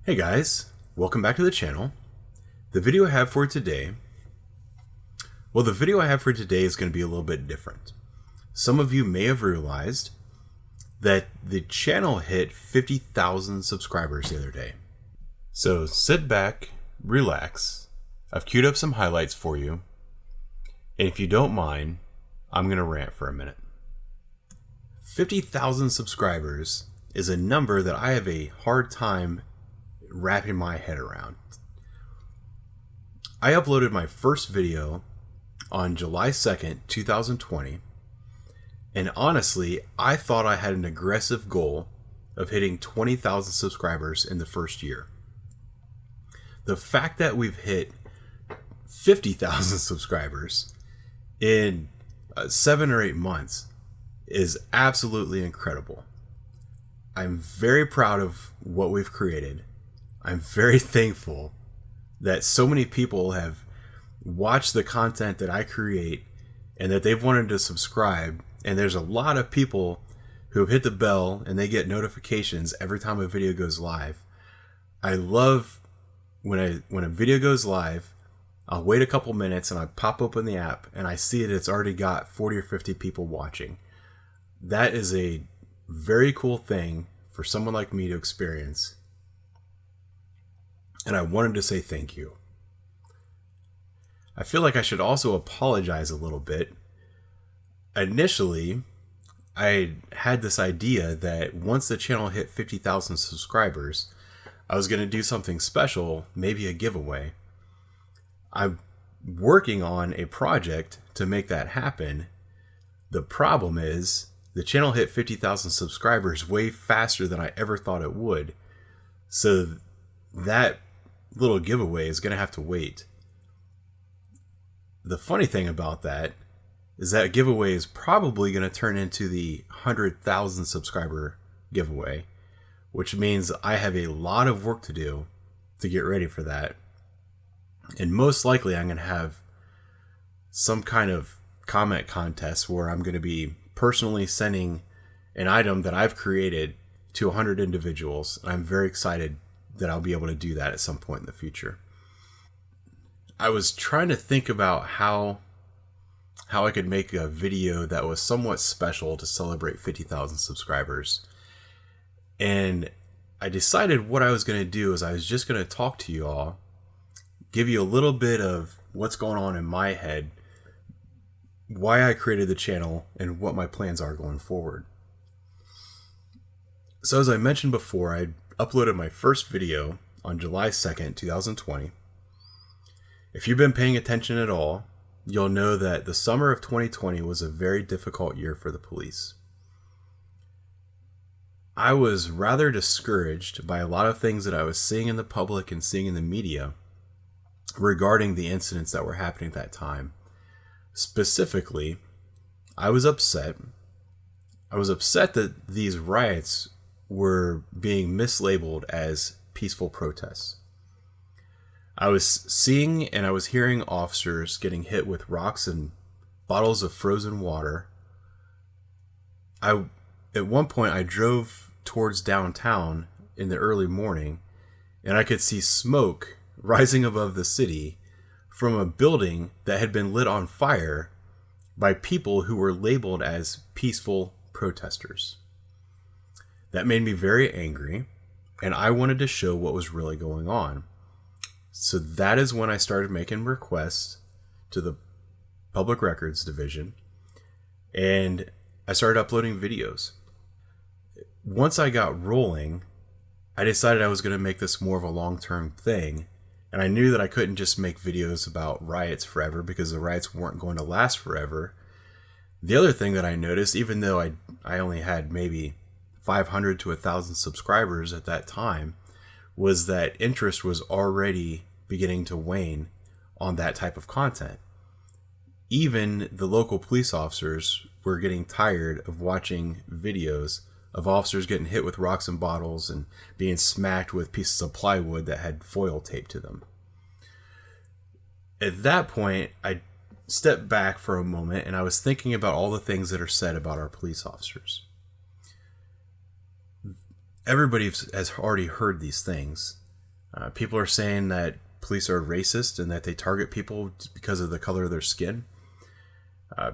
Hey guys, welcome back to the channel. The video I have for today is going to be a little bit different. Some of you may have realized that the channel hit 50,000 subscribers the other day. So sit back, relax. I've queued up some highlights for you. And if you don't mind, I'm going to rant for a minute. 50,000 subscribers is a number that I have a hard time wrapping my head around. I uploaded my first video on July 2nd, 2020, and honestly, I thought I had an aggressive goal of hitting 20,000 subscribers in the first year. The fact that we've hit 50,000 subscribers in 7 or 8 months is absolutely incredible. I'm very proud of what we've created. I'm very thankful that so many people have watched the content that I create and that they've wanted to subscribe. And there's a lot of people who have hit the bell and they get notifications every time a video goes live. I love when a video goes live, I'll wait a couple minutes and I pop open the app and I see that it's already got 40 or 50 people watching. That is a very cool thing for someone like me to experience. And I wanted to say thank you. I feel like I should also apologize a little bit. Initially, I had this idea that once the channel hit 50,000 subscribers, I was going to do something special, maybe a giveaway. I'm working on a project to make that happen. The problem is, the channel hit 50,000 subscribers way faster than I ever thought it would. So that little giveaway is going to have to wait. The funny thing about that is that giveaway is probably going to turn into the 100,000 subscriber giveaway, which means I have a lot of work to do to get ready for that. And most likely I'm going to have some kind of comment contest where I'm going to be personally sending an item that I've created to 100 individuals. And I'm very excited that I'll be able to do that at some point in the future. I was trying to think about how I could make a video that was somewhat special to celebrate 50,000 subscribers. And I decided what I was going to do is I was just going to talk to you all, give you a little bit of what's going on in my head, why I created the channel, and what my plans are going forward. So as I mentioned before, I uploaded my first video on July 2nd, 2020. If you've been paying attention at all, you'll know that the summer of 2020 was a very difficult year for the police. I was rather discouraged by a lot of things that I was seeing in the public and seeing in the media regarding the incidents that were happening at that time. Specifically, I was upset. I was upset that these riots were being mislabeled as peaceful protests. I was seeing and I was hearing officers getting hit with rocks and bottles of frozen water. At one point, I drove towards downtown in the early morning, and I could see smoke rising above the city from a building that had been lit on fire by people who were labeled as peaceful protesters. That made me very angry, and I wanted to show what was really going on. So that is when I started making requests to the Public Records Division, and I started uploading videos. Once I got rolling, I decided I was going to make this more of a long-term thing, and I knew that I couldn't just make videos about riots forever because the riots weren't going to last forever. The other thing that I noticed, even though I only had maybe 500 to 1,000 subscribers at that time, was that interest was already beginning to wane on that type of content. Even the local police officers were getting tired of watching videos of officers getting hit with rocks and bottles and being smacked with pieces of plywood that had foil taped to them. At that point, I stepped back for a moment and I was thinking about all the things that are said about our police officers. Everybody has already heard these things. People are saying that police are racist and that they target people because of the color of their skin.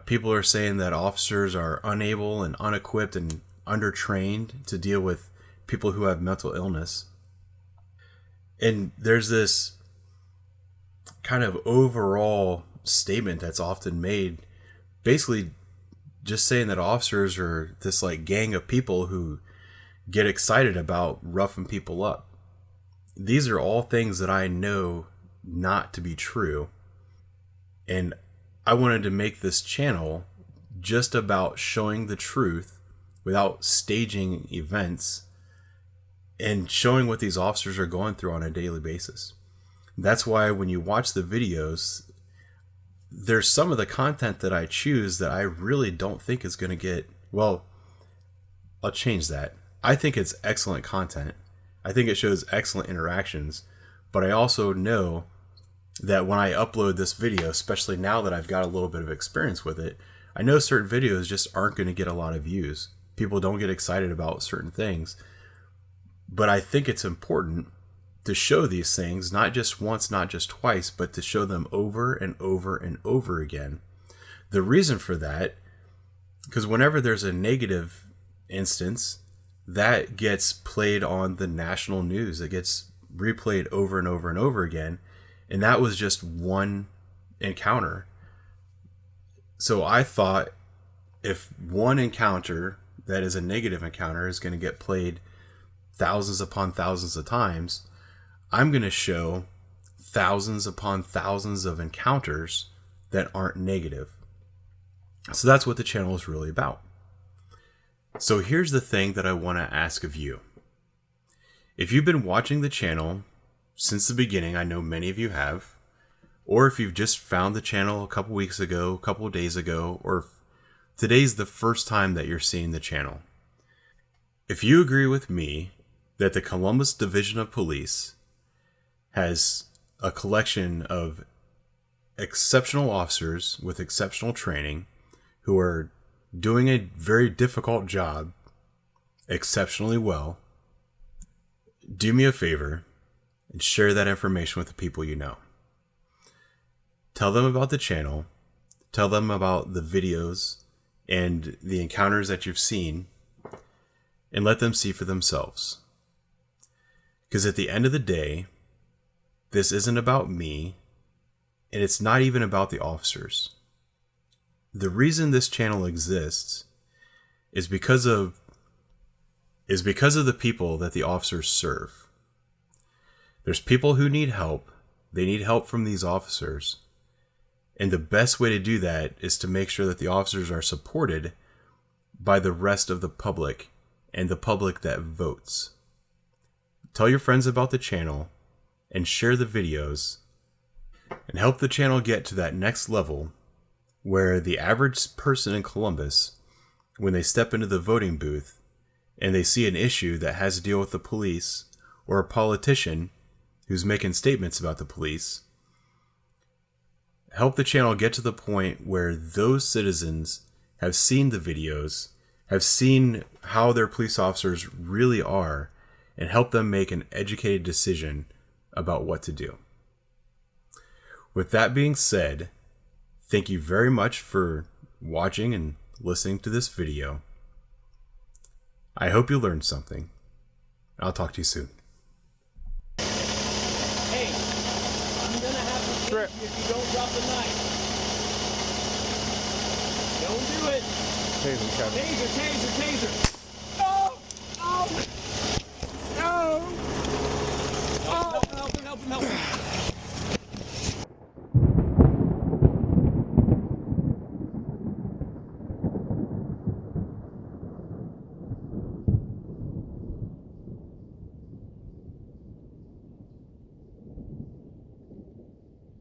People are saying that officers are unable and unequipped and undertrained to deal with people who have mental illness. And there's this kind of overall statement that's often made, basically just saying that officers are this like gang of people who get excited about roughing people up. These are all things that I know not to be true. And I wanted to make this channel just about showing the truth without staging events and showing what these officers are going through on a daily basis. That's why when you watch the videos, there's some of the content that I choose that I really don't think is going to get, well, I'll change that. I think it's excellent content. I think it shows excellent interactions, but I also know that when I upload this video, especially now that I've got a little bit of experience with it, I know certain videos just aren't going to get a lot of views. People don't get excited about certain things. But I think it's important to show these things, not just once, not just twice, but to show them over and over and over again. The reason for that, because whenever there's a negative instance, that gets played on the national news. It gets replayed over and over and over again. And that was just one encounter. So I thought if one encounter that is a negative encounter is going to get played thousands upon thousands of times, I'm going to show thousands upon thousands of encounters that aren't negative. So that's what the channel is really about. So here's the thing that I want to ask of you. If you've been watching the channel since the beginning, I know many of you have, or if you've just found the channel a couple weeks ago, a couple of days ago, or today's the first time that you're seeing the channel. If you agree with me that the Columbus Division of Police has a collection of exceptional officers with exceptional training who are doing a very difficult job exceptionally well, do me a favor and share that information with the people you know. Tell them about the channel. Tell them about the videos and the encounters that you've seen, and let them see for themselves. Because at the end of the day, this isn't about me, and it's not even about the officers. The reason this channel exists is because of the people that the officers serve. There's people who need help. They need help from these officers. And the best way to do that is to make sure that the officers are supported by the rest of the public and the public that votes. Tell your friends about the channel and share the videos and help the channel get to that next level where the average person in Columbus, when they step into the voting booth and they see an issue that has to deal with the police or a politician who's making statements about the police, help the channel get to the point where those citizens have seen the videos, have seen how their police officers really are, and help them make an educated decision about what to do. With that being said, thank you very much for watching and listening to this video. I hope you learned something. I'll talk to you soon. Hey, I'm gonna have to trip if you don't drop the knife. Don't do it. Taser, Kevin. Taser, taser, taser.